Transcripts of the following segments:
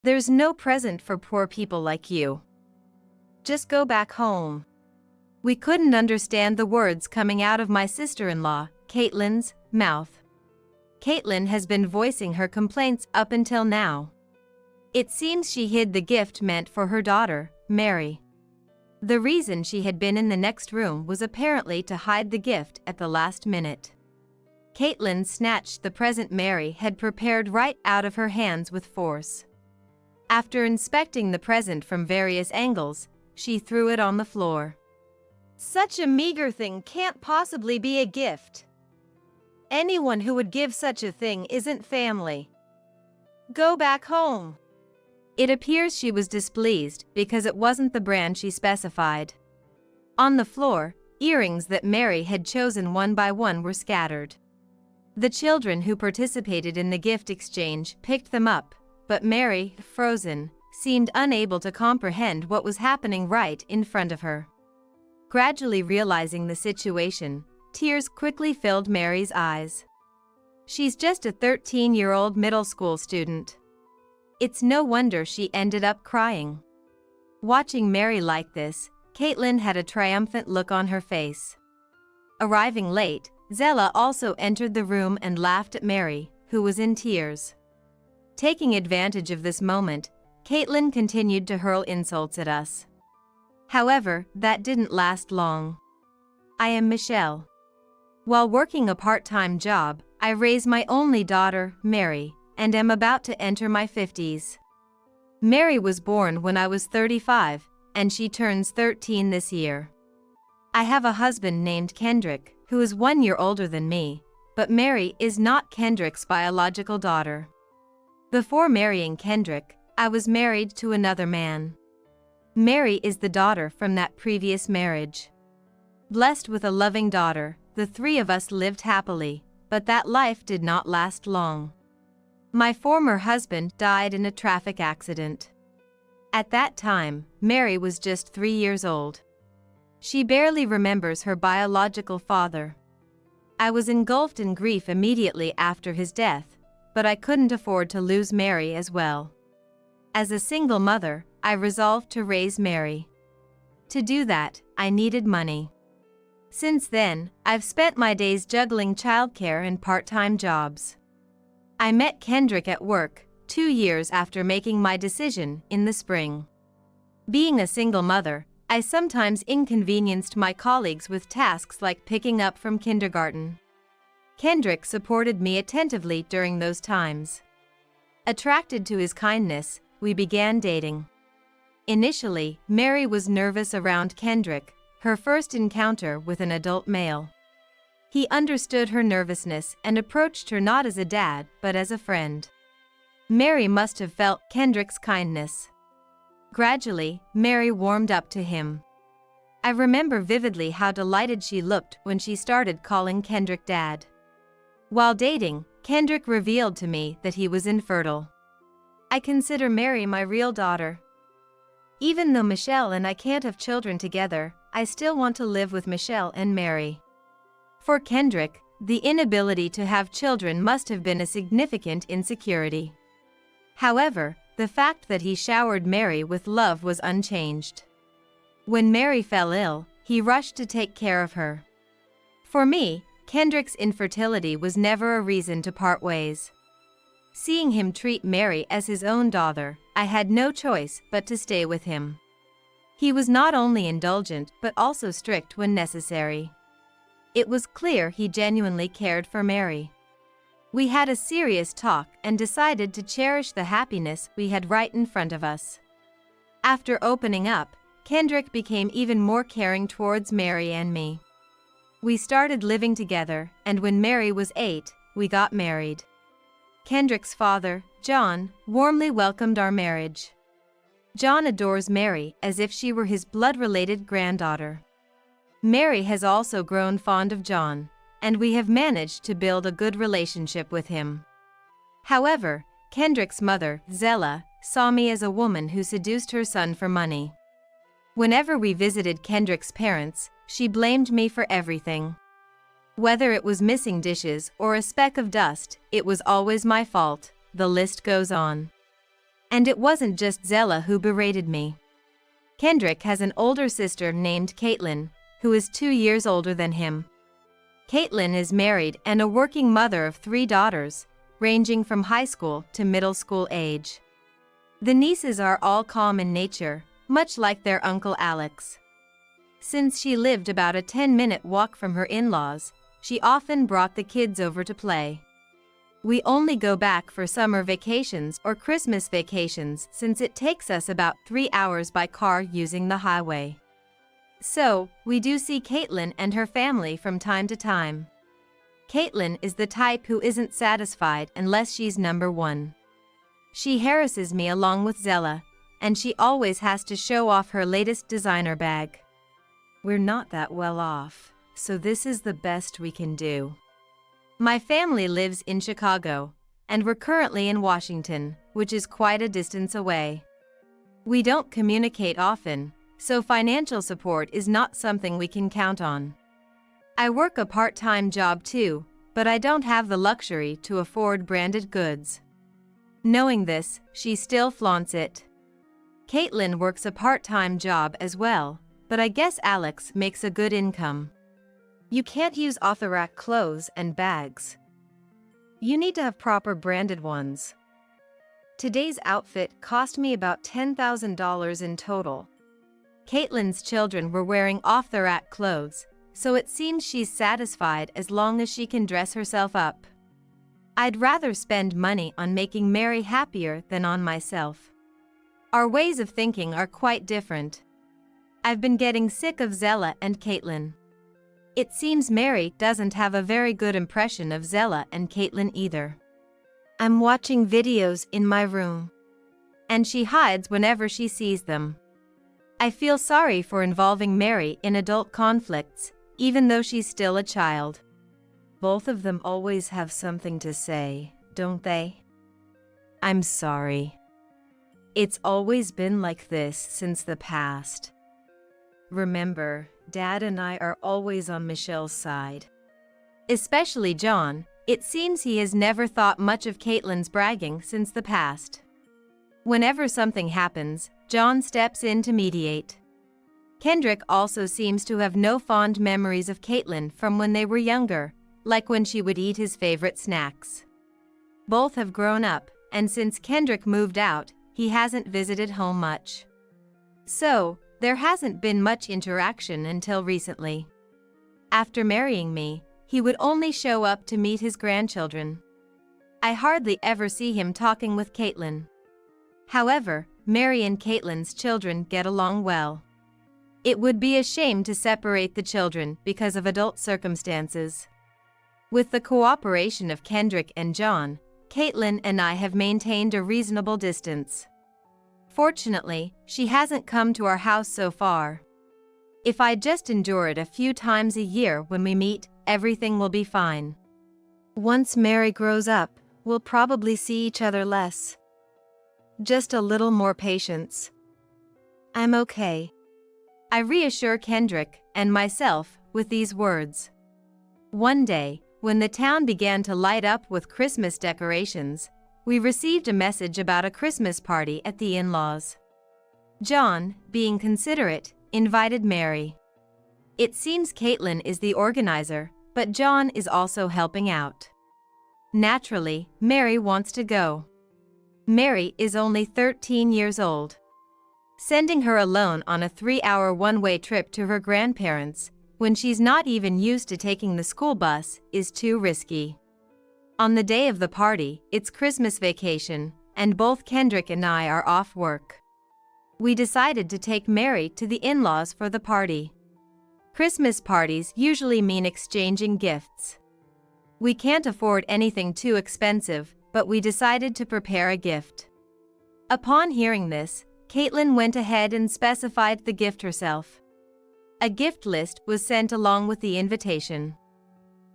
There's no present for poor people like you. Just go back home." We couldn't understand the words coming out of my sister-in-law, Caitlin's, mouth. Caitlin has been voicing her complaints up until now. It seems she hid the gift meant for her daughter, Mary. The reason she had been in the next room was apparently to hide the gift at the last minute. Caitlin snatched the present Mary had prepared right out of her hands with force. After inspecting the present from various angles, she threw it on the floor. "Such a meager thing can't possibly be a gift. Anyone who would give such a thing isn't family. Go back home." It appears she was displeased because it wasn't the brand she specified. On the floor, earrings that Mary had chosen one by one were scattered. The children who participated in the gift exchange picked them up, but Mary, frozen, seemed unable to comprehend what was happening right in front of her. Gradually realizing the situation, tears quickly filled Mary's eyes. She's just a 13-year-old middle school student. It's no wonder she ended up crying. Watching Mary like this, Caitlin had a triumphant look on her face. Arriving late, Zella also entered the room and laughed at Mary, who was in tears. Taking advantage of this moment, Caitlin continued to hurl insults at us. However, that didn't last long. I am Michelle. While working a part-time job, I raise my only daughter, Mary, and am about to enter my 50s. Mary was born when I was 35, and she turns 13 this year. I have a husband named Kendrick, who is 1 year older than me, but Mary is not Kendrick's biological daughter. Before marrying Kendrick, I was married to another man. Mary is the daughter from that previous marriage. Blessed with a loving daughter, the three of us lived happily, but that life did not last long. My former husband died in a traffic accident. At that time, Mary was just 3 years old. She barely remembers her biological father. I was engulfed in grief immediately after his death, but I couldn't afford to lose Mary as well. As a single mother, I resolved to raise Mary. To do that, I needed money. Since then, I've spent my days juggling childcare and part-time jobs. I met Kendrick at work, 2 years after making my decision in the spring. Being a single mother, I sometimes inconvenienced my colleagues with tasks like picking up from kindergarten. Kendrick supported me attentively during those times. Attracted to his kindness, we began dating. Initially, Mary was nervous around Kendrick, her first encounter with an adult male. He understood her nervousness and approached her not as a dad, but as a friend. Mary must have felt Kendrick's kindness. Gradually, Mary warmed up to him. I remember vividly how delighted she looked when she started calling Kendrick Dad. While dating, Kendrick revealed to me that he was infertile. I consider Mary my real daughter. Even though Michelle and I can't have children together, I still want to live with Michelle and Mary. For Kendrick, the inability to have children must have been a significant insecurity. However, the fact that he showered Mary with love was unchanged. When Mary fell ill, he rushed to take care of her. For me, Kendrick's infertility was never a reason to part ways. Seeing him treat Mary as his own daughter, I had no choice but to stay with him. He was not only indulgent but also strict when necessary. It was clear he genuinely cared for Mary. We had a serious talk and decided to cherish the happiness we had right in front of us. After opening up, Kendrick became even more caring towards Mary and me. We started living together, and when Mary was 8, we got married. Kendrick's father, John, warmly welcomed our marriage. John adores Mary as if she were his blood-related granddaughter. Mary has also grown fond of John, and we have managed to build a good relationship with him. However, Kendrick's mother, Zella, saw me as a woman who seduced her son for money. Whenever we visited Kendrick's parents, she blamed me for everything. Whether it was missing dishes or a speck of dust, it was always my fault. The list goes on. And it wasn't just Zella who berated me. Kendrick has an older sister named Caitlin, who is 2 years older than him. Caitlin is married and a working mother of 3 daughters, ranging from high school to middle school age. The nieces are all calm in nature, much like their uncle Alex. Since she lived about a 10-minute walk from her in-laws, she often brought the kids over to play. We only go back for summer vacations or Christmas vacations since it takes us about 3 hours by car using the highway. So, we do see Caitlin and her family from time to time. Caitlin is the type who isn't satisfied unless she's number one. She harasses me along with Zella, and she always has to show off her latest designer bag. We're not that well off, so this is the best we can do. My family lives in Chicago, and we're currently in Washington, which is quite a distance away. We don't communicate often, so financial support is not something we can count on. I work a part-time job too, but I don't have the luxury to afford branded goods. Knowing this, she still flaunts it. Caitlin works a part-time job as well, but I guess Alex makes a good income. You can't use off-the-rack clothes and bags. You need to have proper branded ones. Today's outfit cost me about $10,000 in total. Caitlin's children were wearing off-the-rack clothes, so it seems she's satisfied as long as she can dress herself up. I'd rather spend money on making Mary happier than on myself. Our ways of thinking are quite different. I've been getting sick of Zella and Caitlin. It seems Mary doesn't have a very good impression of Zella and Caitlin either. I'm watching videos in my room, and she hides whenever she sees them. I feel sorry for involving Mary in adult conflicts, even though she's still a child. Both of them always have something to say, don't they? I'm sorry. It's always been like this since the past. Remember, Dad and I are always on Michelle's side. Especially John, it seems he has never thought much of Caitlin's bragging since the past. Whenever something happens, John steps in to mediate. Kendrick also seems to have no fond memories of Caitlin from when they were younger, like when she would eat his favorite snacks. Both have grown up, and since Kendrick moved out, he hasn't visited home much. So, there hasn't been much interaction until recently. After marrying me, he would only show up to meet his grandchildren. I hardly ever see him talking with Caitlin. However, Mary and Caitlin's children get along well. It would be a shame to separate the children because of adult circumstances. With the cooperation of Kendrick and John, Caitlin and I have maintained a reasonable distance. Fortunately, she hasn't come to our house so far. If I just endure it a few times a year when we meet, everything will be fine. Once Mary grows up, we'll probably see each other less. Just a little more patience. I'm okay. I reassure Kendrick and myself with these words. One day, when the town began to light up with Christmas decorations, we received a message about a Christmas party at the in-laws. John, being considerate, invited Mary. It seems Caitlin is the organizer, but John is also helping out. Naturally, Mary wants to go. Mary is only 13 years old. Sending her alone on a 3-hour one-way trip to her grandparents, when she's not even used to taking the school bus, is too risky. On the day of the party, it's Christmas vacation, and both Kendrick and I are off work. We decided to take Mary to the in-laws for the party. Christmas parties usually mean exchanging gifts. We can't afford anything too expensive, but we decided to prepare a gift. Upon hearing this, Caitlin went ahead and specified the gift herself. A gift list was sent along with the invitation.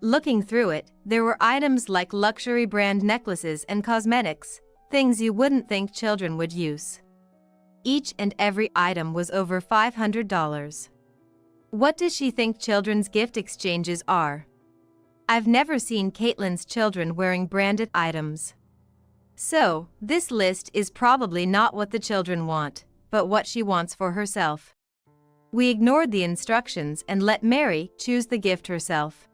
Looking through it, there were items like luxury brand necklaces and cosmetics, things you wouldn't think children would use. Each and every item was over $500. What does she think children's gift exchanges are? I've never seen Caitlin's children wearing branded items. So, this list is probably not what the children want, but what she wants for herself. We ignored the instructions and let Mary choose the gift herself.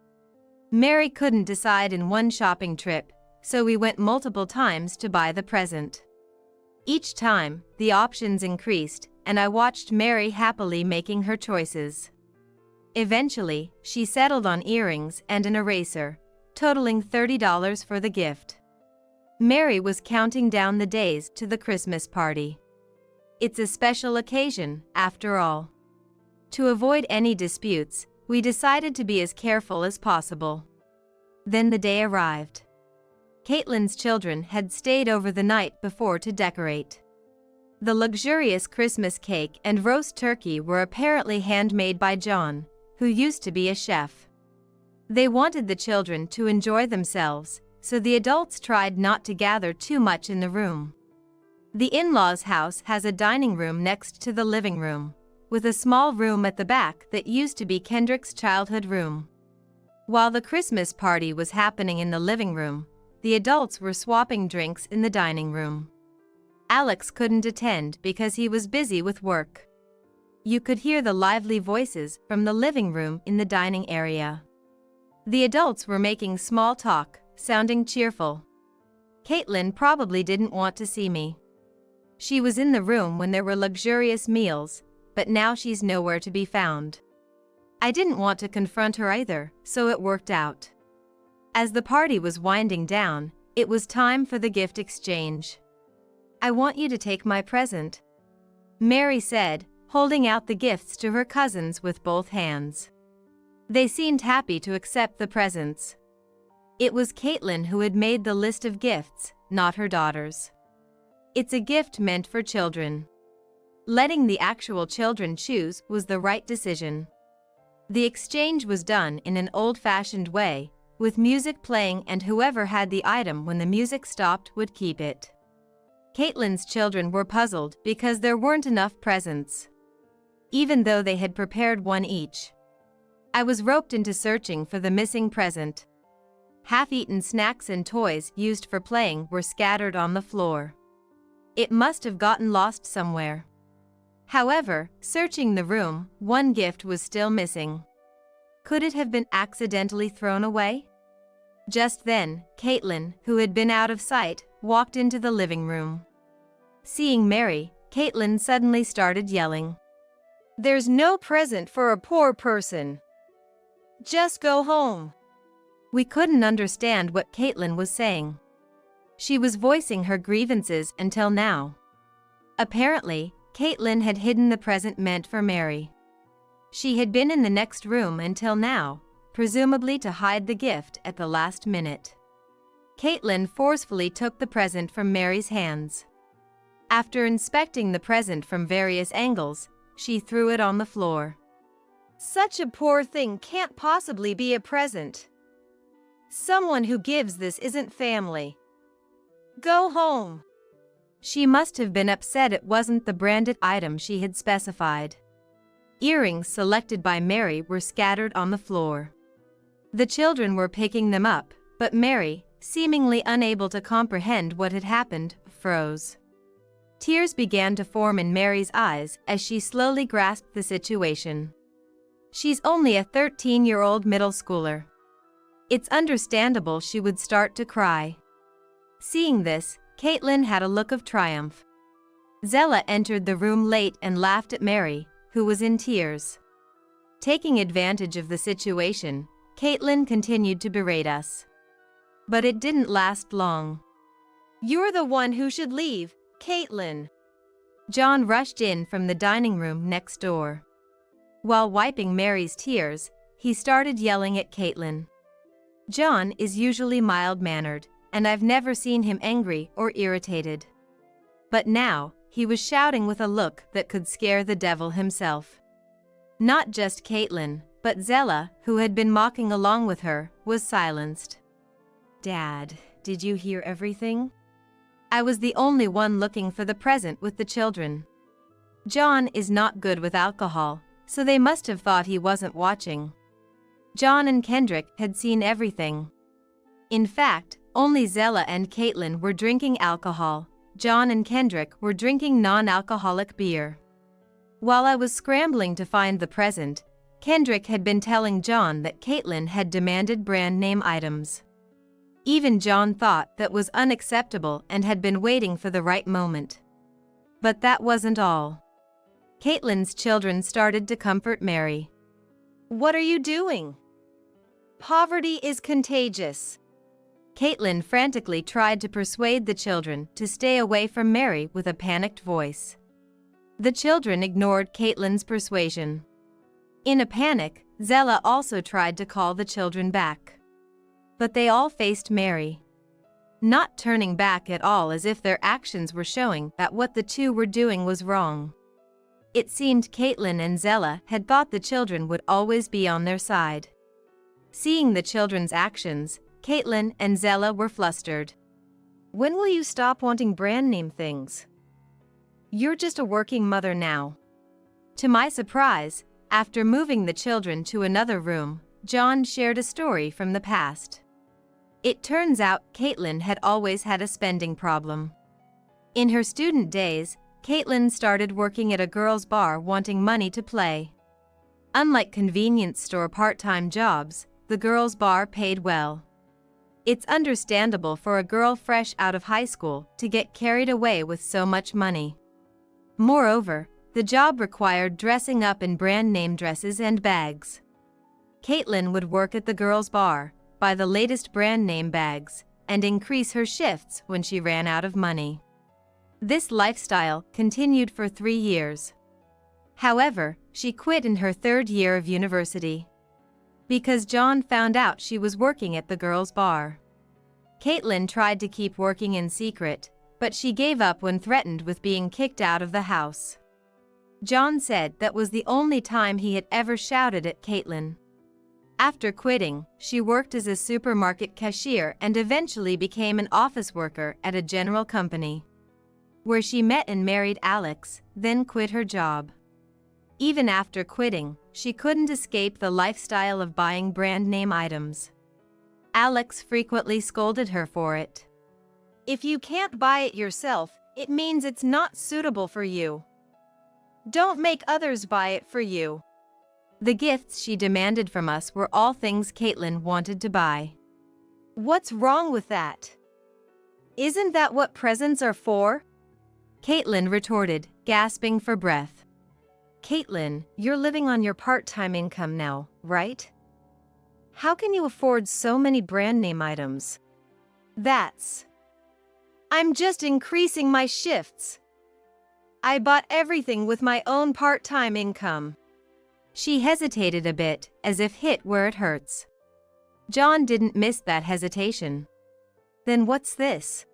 Mary couldn't decide in one shopping trip, so we went multiple times to buy the present. Each time, the options increased, and I watched Mary happily making her choices. Eventually, she settled on earrings and an eraser, totaling $30 for the gift. Mary was counting down the days to the Christmas party. It's a special occasion, after all. To avoid any disputes, we decided to be as careful as possible. Then the day arrived. Caitlin's children had stayed over the night before to decorate. The luxurious Christmas cake and roast turkey were apparently handmade by John, who used to be a chef. They wanted the children to enjoy themselves, so the adults tried not to gather too much in the room. The in-laws' house has a dining room next to the living room, with a small room at the back that used to be Kendrick's childhood room. While the Christmas party was happening in the living room, the adults were swapping drinks in the dining room. Alex couldn't attend because he was busy with work. You could hear the lively voices from the living room in the dining area. The adults were making small talk, sounding cheerful. Caitlin probably didn't want to see me. She was in the room when there were luxurious meals, but now she's nowhere to be found. I didn't want to confront her either, so it worked out. As the party was winding down, it was time for the gift exchange. "I want you to take my present," Mary said, holding out the gifts to her cousins with both hands. They seemed happy to accept the presents. It was Caitlin who had made the list of gifts, not her daughters. It's a gift meant for children. Letting the actual children choose was the right decision. The exchange was done in an old-fashioned way, with music playing, and whoever had the item when the music stopped would keep it. Caitlin's children were puzzled because there weren't enough presents, even though they had prepared one each. I was roped into searching for the missing present. Half-eaten snacks and toys used for playing were scattered on the floor. It must have gotten lost somewhere. However, searching the room, one gift was still missing. Could it have been accidentally thrown away? Just then, Caitlin, who had been out of sight, walked into the living room. Seeing Mary, Caitlin suddenly started yelling, "There's no present for a poor person. Just go home." We couldn't understand what Caitlin was saying. She was voicing her grievances until now. Apparently, Caitlin had hidden the present meant for Mary. She had been in the next room until now, presumably to hide the gift at the last minute. Caitlin forcefully took the present from Mary's hands. After inspecting the present from various angles, she threw it on the floor. "Such a poor thing can't possibly be a present. Someone who gives this isn't family. Go home." She must have been upset it wasn't the branded item she had specified. Earrings selected by Mary were scattered on the floor. The children were picking them up, but Mary, seemingly unable to comprehend what had happened, froze. Tears began to form in Mary's eyes as she slowly grasped the situation. She's only a 13-year-old middle schooler. It's understandable she would start to cry. Seeing this, Caitlin had a look of triumph. Zella entered the room late and laughed at Mary, who was in tears. Taking advantage of the situation, Caitlin continued to berate us. But it didn't last long. "You're the one who should leave, Caitlin." John rushed in from the dining room next door. While wiping Mary's tears, he started yelling at Caitlin. John is usually mild-mannered, and I've never seen him angry or irritated. But now, he was shouting with a look that could scare the devil himself. Not just Caitlin, but Zella, who had been mocking along with her, was silenced. "Dad, did you hear everything?" I was the only one looking for the present with the children. John is not good with alcohol, so they must have thought he wasn't watching. John and Kendrick had seen everything. In fact, only Zella and Caitlin were drinking alcohol. John and Kendrick were drinking non-alcoholic beer. While I was scrambling to find the present, Kendrick had been telling John that Caitlin had demanded brand name items. Even John thought that was unacceptable and had been waiting for the right moment. But that wasn't all. Caitlin's children started to comfort Mary. "What are you doing? Poverty is contagious." Caitlin frantically tried to persuade the children to stay away from Mary with a panicked voice. The children ignored Caitlin's persuasion. In a panic, Zella also tried to call the children back. But they all faced Mary, not turning back at all, as if their actions were showing that what the two were doing was wrong. It seemed Caitlin and Zella had thought the children would always be on their side. Seeing the children's actions, Caitlin and Zella were flustered. "When will you stop wanting brand name things? You're just a working mother now." To my surprise, after moving the children to another room, John shared a story from the past. It turns out Caitlin had always had a spending problem. In her student days, Caitlin started working at a girls' bar wanting money to play. Unlike convenience store part-time jobs, the girls' bar paid well. It's understandable for a girl fresh out of high school to get carried away with so much money. Moreover, the job required dressing up in brand name dresses and bags. Caitlin would work at the girls' bar, buy the latest brand name bags, and increase her shifts when she ran out of money. This lifestyle continued for 3 years. However, she quit in her 3rd year of university because John found out she was working at the girls' bar. Caitlin tried to keep working in secret, but she gave up when threatened with being kicked out of the house. John said that was the only time he had ever shouted at Caitlin. After quitting, she worked as a supermarket cashier and eventually became an office worker at a general company, where she met and married Alex, then quit her job. Even after quitting, she couldn't escape the lifestyle of buying brand name items. Alex frequently scolded her for it. "If you can't buy it yourself, it means it's not suitable for you. Don't make others buy it for you." The gifts she demanded from us were all things Caitlin wanted to buy. "What's wrong with that? Isn't that what presents are for?" Caitlin retorted, gasping for breath. "Caitlin, you're living on your part-time income now, right? How can you afford so many brand name items?" I'm just increasing my shifts. I bought everything with my own part-time income." She hesitated a bit, as if hit where it hurts. John didn't miss that hesitation. "Then what's this?"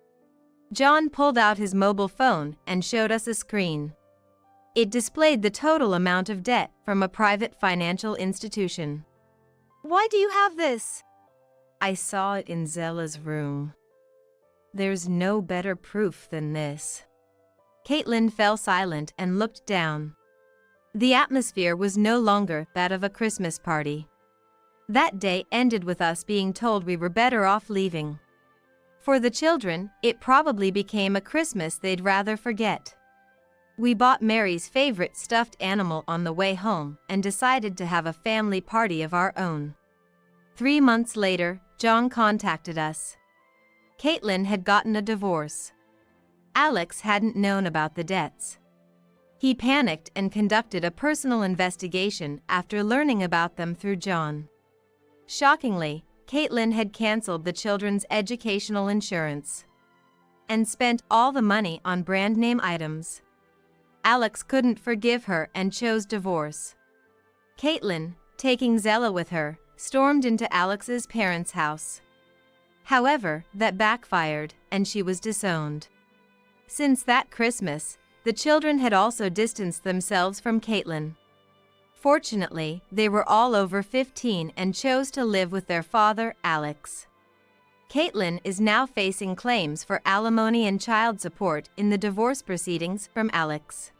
John pulled out his mobile phone and showed us a screen. It displayed the total amount of debt from a private financial institution. "Why do you have this?" "I saw it in Zella's room. There's no better proof than this." Caitlin fell silent and looked down. The atmosphere was no longer that of a Christmas party. That day ended with us being told we were better off leaving. For the children, it probably became a Christmas they'd rather forget. We bought Mary's favorite stuffed animal on the way home and decided to have a family party of our own. 3 months later, John contacted us. Caitlin had gotten a divorce. Alex hadn't known about the debts. He panicked and conducted a personal investigation after learning about them through John. Shockingly, Caitlin had canceled the children's educational insurance and spent all the money on brand name items. Alex couldn't forgive her and chose divorce. Caitlin, taking Zella with her, stormed into Alex's parents' house. However, that backfired, and she was disowned. Since that Christmas, the children had also distanced themselves from Caitlin. Fortunately, they were all over 15 and chose to live with their father, Alex. Caitlin is now facing claims for alimony and child support in the divorce proceedings from Alex.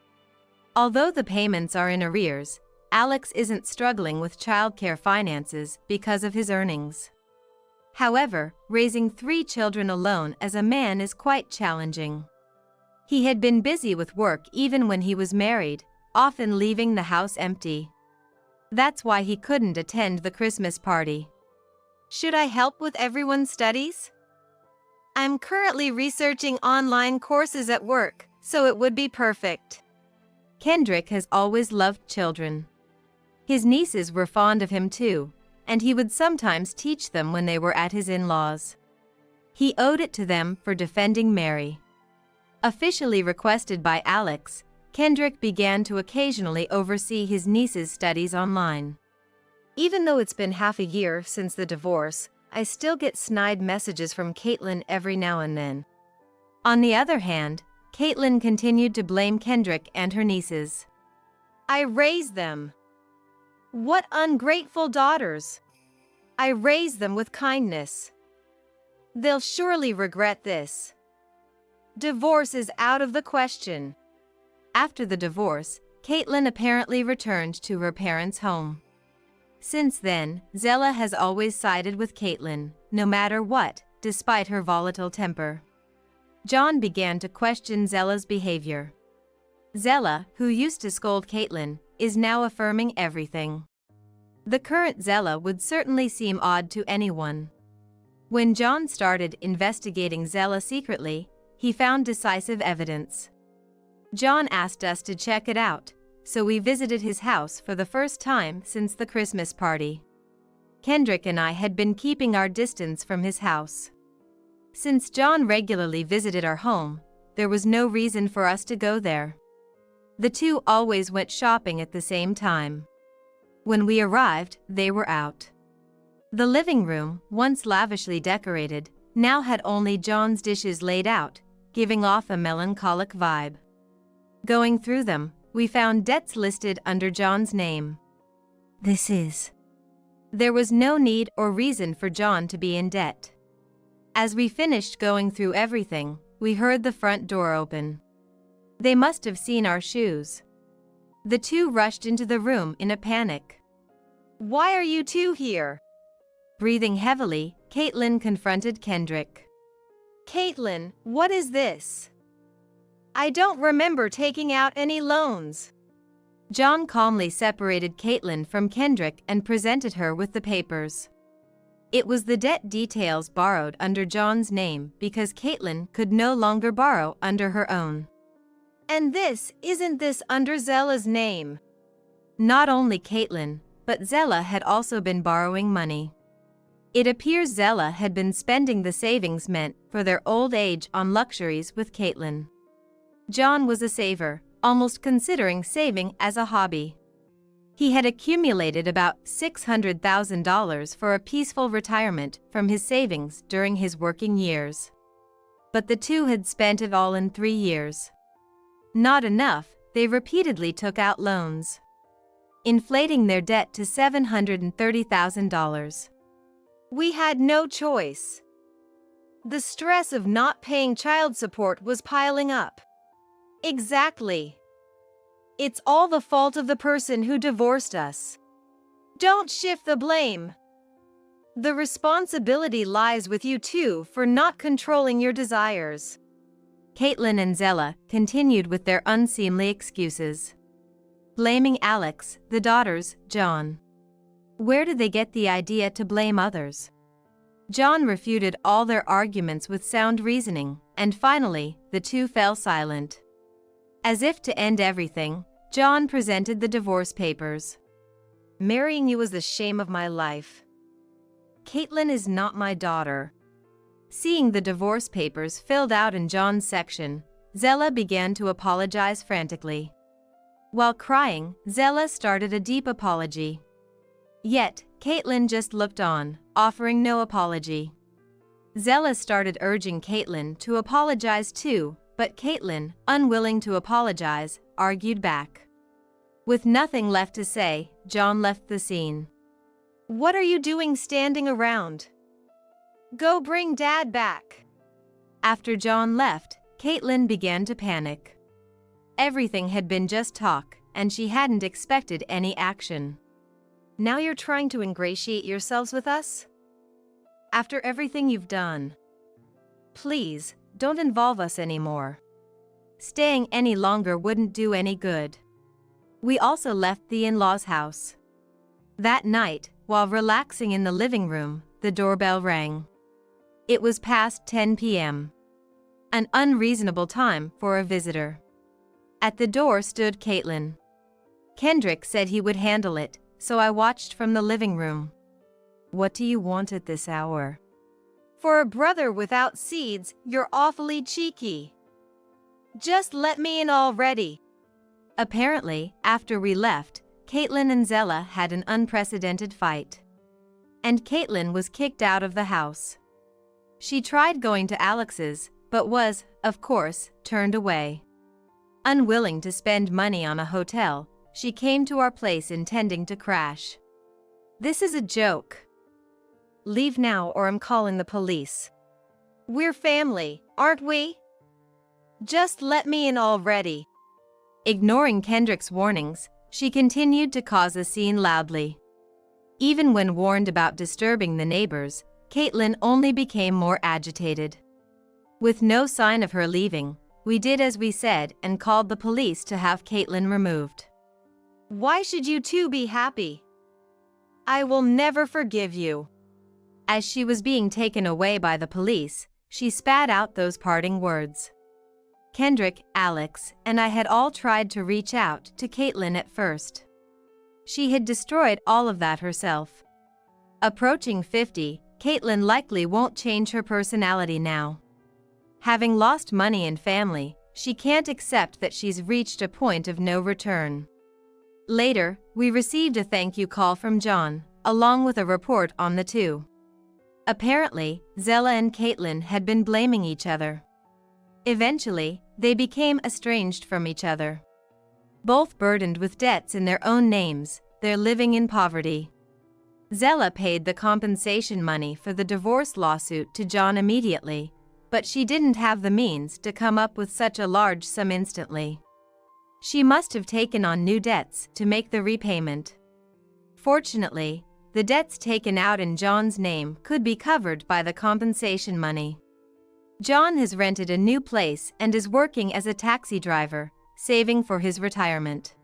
Although the payments are in arrears, Alex isn't struggling with childcare finances because of his earnings. However, raising 3 children alone as a man is quite challenging. He had been busy with work even when he was married, often leaving the house empty. That's why he couldn't attend the Christmas party. Should I help with everyone's studies? I'm currently researching online courses at work, so it would be perfect. Kendrick has always loved children. His nieces were fond of him too, and he would sometimes teach them when they were at his in-laws. He owed it to them for defending Mary. Officially requested by Alex, Kendrick began to occasionally oversee his niece's studies online. Even though it's been half a year since the divorce, I still get snide messages from Caitlin every now and then. On the other hand, Caitlin continued to blame Kendrick and her nieces. I raised them. What ungrateful daughters! I raised them with kindness. They'll surely regret this. Divorce is out of the question. After the divorce, Caitlin apparently returned to her parents' home. Since then, Zella has always sided with Caitlin, no matter what, despite her volatile temper. John began to question Zella's behavior. Zella, who used to scold Caitlin, is now affirming everything. The current Zella would certainly seem odd to anyone. When John started investigating Zella secretly, he found decisive evidence. John asked us to check it out, so we visited his house for the first time since the Christmas party. Kendrick and I had been keeping our distance from his house. Since John regularly visited our home, there was no reason for us to go there. The two always went shopping at the same time. When we arrived, they were out. The living room, once lavishly decorated, now had only John's dishes laid out, giving off a melancholic vibe. Going through them, we found debts listed under John's name. There was no need or reason for John to be in debt. As we finished going through everything, we heard the front door open. They must have seen our shoes. The two rushed into the room in a panic. Why are you two here? Breathing heavily, Caitlin confronted Kendrick. Caitlin, what is this? I don't remember taking out any loans. John calmly separated Caitlin from Kendrick and presented her with the papers. It was the debt details borrowed under John's name because Caitlin could no longer borrow under her own. And isn't this under Zella's name? Not only Caitlin, but Zella had also been borrowing money. It appears Zella had been spending the savings meant for their old age on luxuries with Caitlin. John was a saver, almost considering saving as a hobby. He had accumulated about $600,000 for a peaceful retirement from his savings during his working years. But the two had spent it all in 3 years. Not enough, they repeatedly took out loans, inflating their debt to $730,000. We had no choice. The stress of not paying child support was piling up. Exactly. It's all the fault of the person who divorced us. Don't shift the blame. The responsibility lies with you two for not controlling your desires. Caitlin and Zella continued with their unseemly excuses, blaming Alex, the daughters, John. Where did they get the idea to blame others? John refuted all their arguments with sound reasoning, and finally, the two fell silent. As if to end everything, John presented the divorce papers. Marrying you was the shame of my life. Caitlin is not my daughter. Seeing the divorce papers filled out in John's section, Zella began to apologize frantically. While crying, Zella started a deep apology. Yet, Caitlin just looked on, offering no apology. Zella started urging Caitlin to apologize too, but Caitlin, unwilling to apologize, argued back. With nothing left to say, John left the scene. What are you doing standing around? Go bring Dad back. After John left, Caitlin began to panic. Everything had been just talk, and she hadn't expected any action. Now you're trying to ingratiate yourselves with us? After everything you've done. Please, don't involve us anymore. Staying any longer wouldn't do any good. We also left the in-laws' house. That night, while relaxing in the living room, the doorbell rang. It was past 10 p.m. An unreasonable time for a visitor. At the door stood Caitlin. Kendrick said he would handle it, so I watched from the living room. What do you want at this hour? For a brother without seeds, you're awfully cheeky. Just let me in already. Apparently, after we left, Caitlin and Zella had an unprecedented fight. And Caitlin was kicked out of the house. She tried going to Alex's, but was, of course, turned away. Unwilling to spend money on a hotel, she came to our place intending to crash. This is a joke. Leave now or I'm calling the police. We're family, aren't we? Just let me in already. Ignoring Kendrick's warnings, she continued to cause a scene loudly. Even when warned about disturbing the neighbors, Caitlin only became more agitated. With no sign of her leaving, we did as we said and called the police to have Caitlin removed. Why should you two be happy? I will never forgive you. As she was being taken away by the police, she spat out those parting words. Kendrick, Alex, and I had all tried to reach out to Caitlin at first. She had destroyed all of that herself. Approaching 50, Caitlin likely won't change her personality now. Having lost money and family, she can't accept that she's reached a point of no return. Later, we received a thank you call from John, along with a report on the two. Apparently, Zella and Caitlin had been blaming each other. Eventually, they became estranged from each other. Both burdened with debts in their own names, they're living in poverty. Zella paid the compensation money for the divorce lawsuit to John immediately, but she didn't have the means to come up with such a large sum instantly. She must have taken on new debts to make the repayment. Fortunately, the debts taken out in John's name could be covered by the compensation money. John has rented a new place and is working as a taxi driver, saving for his retirement.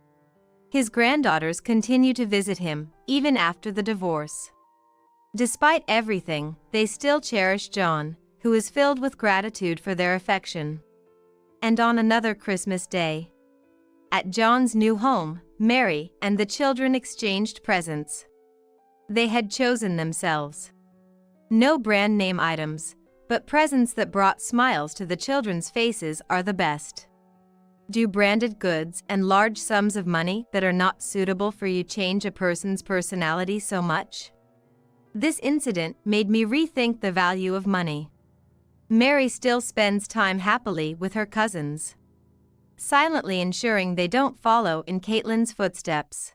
His granddaughters continue to visit him, even after the divorce. Despite everything, they still cherish John, who is filled with gratitude for their affection. And on another Christmas day, at John's new home, Mary and the children exchanged presents. They had chosen themselves. No brand name items, but presents that brought smiles to the children's faces are the best. Do branded goods and large sums of money that are not suitable for you change a person's personality so much? This incident made me rethink the value of money. Mary still spends time happily with her cousins, silently ensuring they don't follow in Caitlin's footsteps.